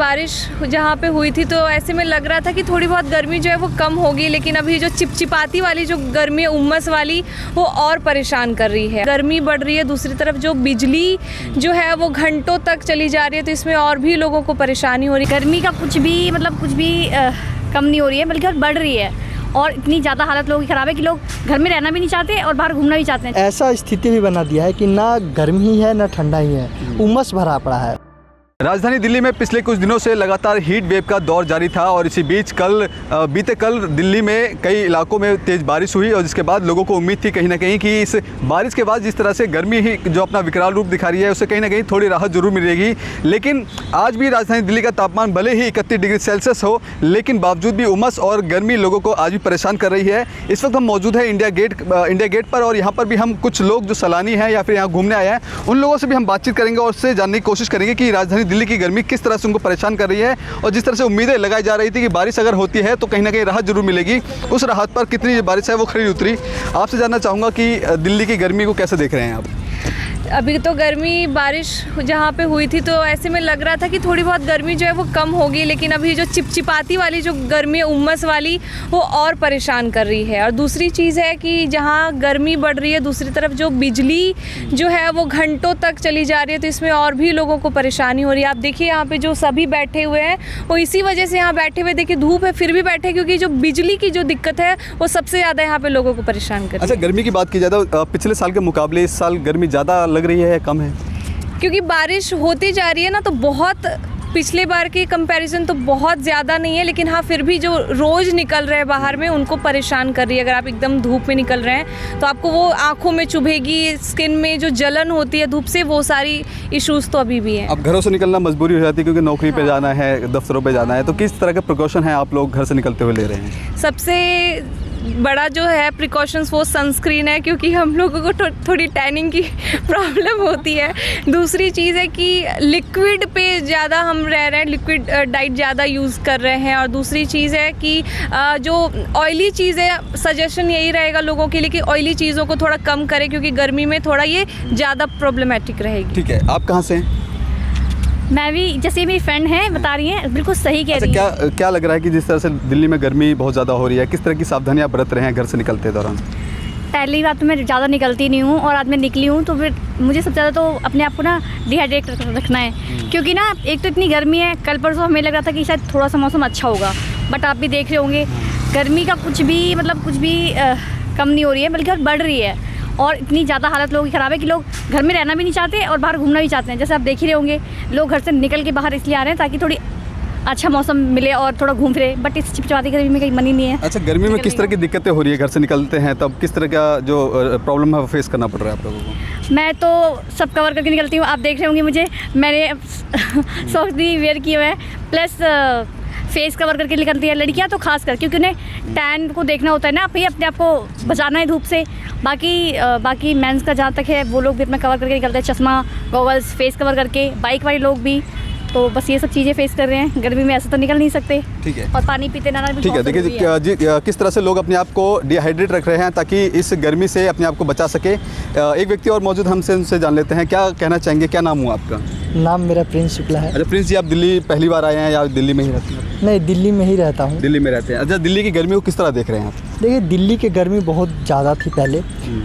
बारिश जहाँ पे हुई थी तो ऐसे में लग रहा था कि थोड़ी बहुत गर्मी जो है वो कम होगी, लेकिन अभी जो चिपचिपाती वाली जो गर्मी है, उमस वाली, वो और परेशान कर रही है। गर्मी बढ़ रही है, दूसरी तरफ जो बिजली जो है वो घंटों तक चली जा रही है, तो इसमें और भी लोगों को परेशानी हो रही है। गर्मी का कुछ भी कम नहीं हो रही है, बल्कि और बढ़ रही है। और इतनी ज़्यादा हालत लोगों की ख़राब है कि लोग घर में रहना भी नहीं चाहते और बाहर घूमना भी चाहते हैं। ऐसा स्थिति भी बना दिया है कि ना गर्मी है ना ठंडा ही है, उमस भरा पड़ा है। राजधानी दिल्ली में पिछले कुछ दिनों से लगातार हीट वेव का दौर जारी था और इसी बीच बीते कल दिल्ली में कई इलाकों में तेज़ बारिश हुई और जिसके बाद लोगों को उम्मीद थी कहीं ना कहीं कि इस बारिश के बाद जिस तरह से गर्मी ही जो अपना विकराल रूप दिखा रही है उससे कहीं ना कहीं थोड़ी राहत जरूर मिलेगी। लेकिन आज भी राजधानी दिल्ली का तापमान भले ही 31 डिग्री सेल्सियस हो, लेकिन बावजूद भी उमस और गर्मी लोगों को आज भी परेशान कर रही है। इस वक्त हम मौजूद हैं इंडिया गेट पर और यहाँ पर भी हम कुछ लोग जो सैलानी हैं या फिर यहाँ घूमने आए हैं उन लोगों से भी हम बातचीत करेंगे और उससे जानने की कोशिश करेंगे कि राजधानी दिल्ली की गर्मी किस तरह से उनको परेशान कर रही है और जिस तरह से उम्मीदें लगाई जा रही थी कि बारिश अगर होती है तो कहीं ना कहीं राहत जरूर मिलेगी, उस राहत पर कितनी बारिश है वो खरी उतरी। आपसे जानना चाहूँगा कि दिल्ली की गर्मी को कैसे देख रहे हैं आप? अभी तो गर्मी बारिश जहाँ पे हुई थी तो ऐसे में लग रहा था कि थोड़ी बहुत गर्मी जो है वो कम होगी, लेकिन अभी जो चिपचिपाती वाली जो गर्मी है, उमस वाली, वो और परेशान कर रही है। और दूसरी चीज़ है कि जहाँ गर्मी बढ़ रही है, दूसरी तरफ जो बिजली जो है वो घंटों तक चली जा रही है, तो इसमें और भी लोगों को परेशानी हो रही है। आप देखिए यहाँ पे जो सभी बैठे हुए हैं वो इसी वजह से यहाँ बैठे हुए, देखिए धूप है फिर भी बैठे, क्योंकि जो बिजली की जो दिक्कत है वो सबसे ज़्यादा यहाँ पे लोगों को परेशान कर रही है। अच्छा, गर्मी की बात की जाए तो पिछले साल के मुकाबले इस साल गर्मी ज़्यादा लग रही है या कम है? क्योंकि बारिश होती जा रही है ना, तो बहुत पिछले बार की कंपैरिजन तो बहुत ज़्यादा नहीं है, लेकिन हाँ फिर भी जो रोज़ निकल रहे हैं बाहर में उनको परेशान कर रही है। अगर आप एकदम धूप में निकल रहे हैं तो आपको वो आंखों में चुभेगी, स्किन में जो जलन होती है धूप से, वो सारी इश्यूज़ तो अभी भी हैं। अब घरों से निकलना मजबूरी हो जाती है क्योंकि नौकरी पे जाना है, दफ्तरों पे जाना है, तो किस तरह के प्रिकॉशन है आप लोग घर से निकलते हुए ले रहे हैं? सबसे बड़ा जो है प्रिकॉशंस वो सनस्क्रीन है, क्योंकि हम लोगों को थोड़ी टैनिंग की प्रॉब्लम होती है। दूसरी चीज़ है कि लिक्विड पे ज़्यादा हम रह रहे हैं, लिक्विड डाइट ज़्यादा यूज़ कर रहे हैं। और दूसरी चीज़ है कि जो ऑयली चीज़ें, सजेशन यही रहेगा लोगों के लिए कि ऑयली चीज़ों को थोड़ा कम करें, क्योंकि गर्मी में थोड़ा ये ज़्यादा प्रॉब्लमेटिक रहेगी। ठीक है, आप कहाँ से हैं? मैं भी, जैसे मेरी फ्रेंड है बता रही हैं, बिल्कुल सही कह रही हैं। क्या लग रहा है कि जिस तरह से दिल्ली में गर्मी बहुत ज़्यादा हो रही है, किस तरह की सावधानियाँ बरत रहे हैं घर से निकलते दौरान? पहली बात तो मैं ज़्यादा निकलती नहीं हूँ, और आज मैं निकली हूँ तो फिर मुझे सबसे ज़्यादा तो अपने आप को ना डिहाइड्रेट रखना है, क्योंकि ना एक तो इतनी गर्मी है। कल परसों हमें लग रहा था कि शायद थोड़ा सा मौसम अच्छा होगा, बट आप भी देख रहे होंगे गर्मी का कुछ भी कम नहीं हो रही है, बल्कि और बढ़ रही है। और इतनी ज़्यादा हालत लोगों की ख़राब है कि लोग घर में रहना भी नहीं चाहते और बाहर घूमना भी चाहते हैं। जैसे आप देख ही रहे होंगे, लोग घर से निकल के बाहर इसलिए आ रहे हैं ताकि थोड़ी अच्छा मौसम मिले और थोड़ा घूम फिरे, बट इस चिपचिपाती गर्मी में कहीं मन ही नहीं है। अच्छा, गर्मी में किस तरह की दिक्कतें हो रही है? घर से निकलते हैं तब किस तरह का जो प्रॉब्लम है वो फेस करना पड़ रहा है आप लोगों को? मैं तो सब कवर करके निकलती हूँ। आप देख रहे होंगे मुझे, मैंने सॉक्स भी वेयर किए हुए हैं, प्लस फेस कवर करके निकलती है लड़कियाँ तो खास कर, क्योंकि उन्हें टैन को देखना होता है ना, फिर अपने आप को बचाना है धूप से। बाकी मेंस का जहाँ तक है वो लोग भी अपना कवर करके निकलते हैं, चश्मा, गॉगल्स, फेस कवर करके। बाइक वाले लोग भी, तो बस ये सब चीज़ें फेस कर रहे हैं। गर्मी में ऐसे तो निकल नहीं सकते। ठीक है, और पानी पीते रहना भी ठीक है। देखिए किस तरह से लोग अपने आप को डिहाइड्रेट रख रहे हैं ताकि इस गर्मी से अपने आप को बचा सके। एक व्यक्ति और मौजूद, हमसे उनसे जान लेते हैं, क्या कहना चाहेंगे? क्या नाम हुआ आपका? नाम मेरा प्रिंस शुक्ला है। अच्छा प्रिंस जी, आप दिल्ली पहली बार आए हैं या दिल्ली में ही रहते हैं? नहीं, दिल्ली में ही रहता हूँ। दिल्ली में रहते हैं। अच्छा, दिल्ली की गर्मी को किस तरह देख रहे हैं आप? देखिए, दिल्ली की गर्मी बहुत ज़्यादा थी पहले।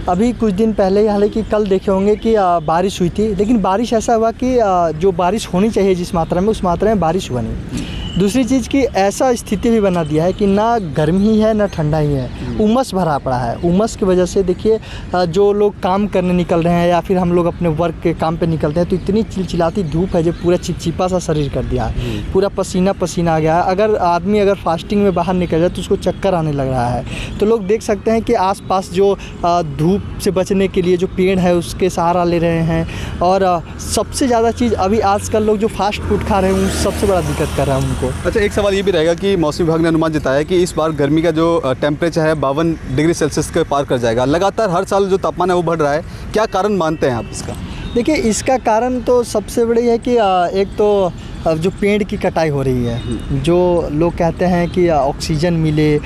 अभी कुछ दिन पहले, हालांकि कल देखे होंगे कि बारिश हुई थी, लेकिन बारिश ऐसा हुआ कि जो बारिश होनी चाहिए जिस मात्रा में, उस मात्रा में बारिश हुआ नहीं। दूसरी चीज़ की ऐसा स्थिति भी बना दिया है कि ना गर्मी है ना ठंडा ही है, उमस भरा पड़ा है। उमस की वजह से देखिए, जो लोग काम करने निकल रहे हैं या फिर हम लोग अपने वर्क के काम पे निकलते हैं तो इतनी चिलचिलाती धूप है जो पूरा चिपचिपा सा शरीर कर दिया है, पूरा पसीना पसीना आ गया है। अगर आदमी फास्टिंग में बाहर निकल जाए तो उसको चक्कर आने लग रहा है। तो लोग देख सकते हैं कि आसपास जो धूप से बचने के लिए जो पेड़ है उसके सहारा ले रहे हैं। और सबसे ज़्यादा चीज़ अभी आजकल लोग जो फास्ट फूड खा रहे हैं, सबसे बड़ा दिक्कत कर रहा है उनको। अच्छा, एक सवाल ये भी रहेगा कि मौसम विभाग ने अनुमान जताया कि इस बार गर्मी का जो टेम्परेचर है 52 डिग्री सेल्सियस के पार कर जाएगा। लगातार हर साल जो तापमान है वो बढ़ रहा है, क्या कारण मानते हैं आप इसका? देखिए, इसका कारण तो सबसे बड़ी है कि एक तो जो पेड़ की कटाई हो रही है, जो लोग कहते हैं कि ऑक्सीजन मिले,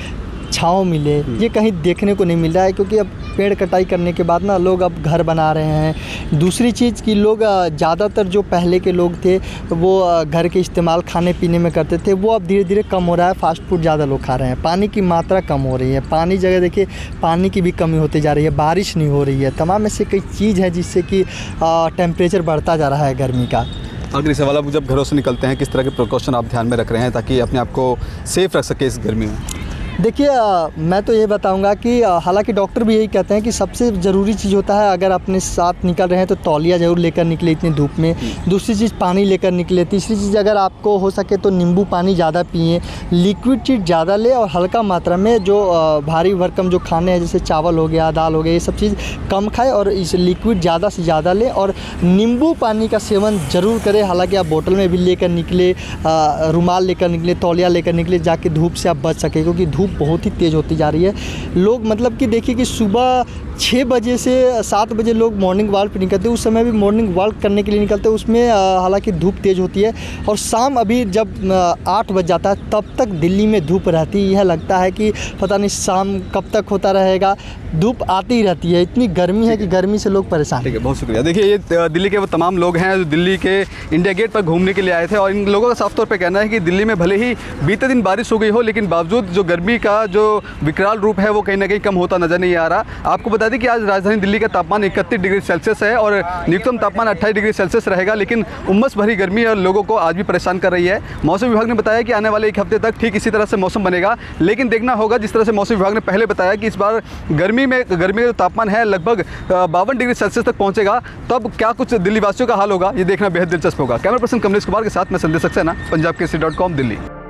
छाँव मिले, ये कहीं देखने को नहीं मिल रहा है। क्योंकि अब पेड़ कटाई करने के बाद ना लोग अब घर बना रहे हैं। दूसरी चीज़ कि लोग ज़्यादातर जो पहले के लोग थे वो घर के इस्तेमाल खाने पीने में करते थे, वो अब धीरे धीरे कम हो रहा है। फास्ट फूड ज़्यादा लोग खा रहे हैं, पानी की मात्रा कम हो रही है, पानी जगह देखिए पानी की भी कमी होती जा रही है, बारिश नहीं हो रही है। तमाम ऐसे कई चीज़ है जिससे कि टेम्परेचर बढ़ता जा रहा है गर्मी का। आखिरी सवाल, आप जब घरों से निकलते हैं किस तरह के प्रिकॉशन आप ध्यान में रख रहे हैं ताकि अपने आप को सेफ रख सके इस गर्मी में? देखिए मैं तो ये बताऊंगा कि हालांकि डॉक्टर भी यही कहते हैं कि सबसे ज़रूरी चीज़ होता है अगर अपने साथ निकल रहे हैं तो तौलिया ज़रूर लेकर निकले इतनी धूप में। दूसरी चीज़ पानी लेकर निकले। तीसरी चीज़ अगर आपको हो सके तो नींबू पानी ज़्यादा पिए, लिक्विड चीज़ ज़्यादा ले और हल्का मात्रा में जो भारी भरकम जो खाने हैं जैसे चावल हो गया, दाल हो गया, ये सब चीज़ कम खाए और इस लिक्विड ज़्यादा से ज़्यादा ले और नींबू पानी का सेवन ज़रूर करें। हालाँकि आप बोतल में भी लेकर निकले, रुमाल लेकर निकले, तौलिया लेकर निकले, जाके धूप से आप बच सकें क्योंकि धूप बहुत ही तेज़ होती जा रही है। लोग मतलब कि देखिए कि सुबह 6 बजे से 7 बजे लोग मॉर्निंग वॉक पे निकलते हैं, उस समय भी मॉर्निंग वॉक करने के लिए निकलते हैं, उसमें हालांकि धूप तेज़ होती है। और शाम अभी जब 8 बज जाता है तब तक दिल्ली में धूप रहती है। यह लगता है कि पता नहीं शाम कब तक होता रहेगा, धूप आती ही रहती है। इतनी गर्मी है कि गर्मी से लोग परेशान। ठीक है, बहुत शुक्रिया। देखिए ये दिल्ली के वो तमाम लोग हैं जो दिल्ली के इंडिया गेट पर घूमने के लिए आए थे और इन लोगों का साफ तौर पे कहना है कि दिल्ली में भले ही बीते दिन बारिश हो गई हो लेकिन बावजूद जो गर्मी का जो विकराल रूप है वो कहीं ना कहीं कम होता नजर नहीं आ रहा। आपको बता दें कि आज राजधानी दिल्ली का तापमान 31 डिग्री सेल्सियस है और न्यूनतम तापमान 28 डिग्री सेल्सियस रहेगा, लेकिन उमस भरी गर्मी और लोगों को आज भी परेशान कर रही है। मौसम विभाग ने बताया कि आने वाले 1 हफ्ते तक ठीक इसी तरह से मौसम बनेगा, लेकिन देखना होगा जिस तरह से मौसम विभाग ने पहले बताया कि इस बार गर्मी का जो तापमान है लगभग 52 डिग्री सेल्सियस तक पहुंचेगा, तब क्या कुछ दिल्ली वासियों का हाल होगा ये देखना बेहद दिलचस्प होगा। कैमरा पर्सन कमलेश कुमार के साथ मैं संदेश सक्सेना, पंजाब केसरी.com दिल्ली।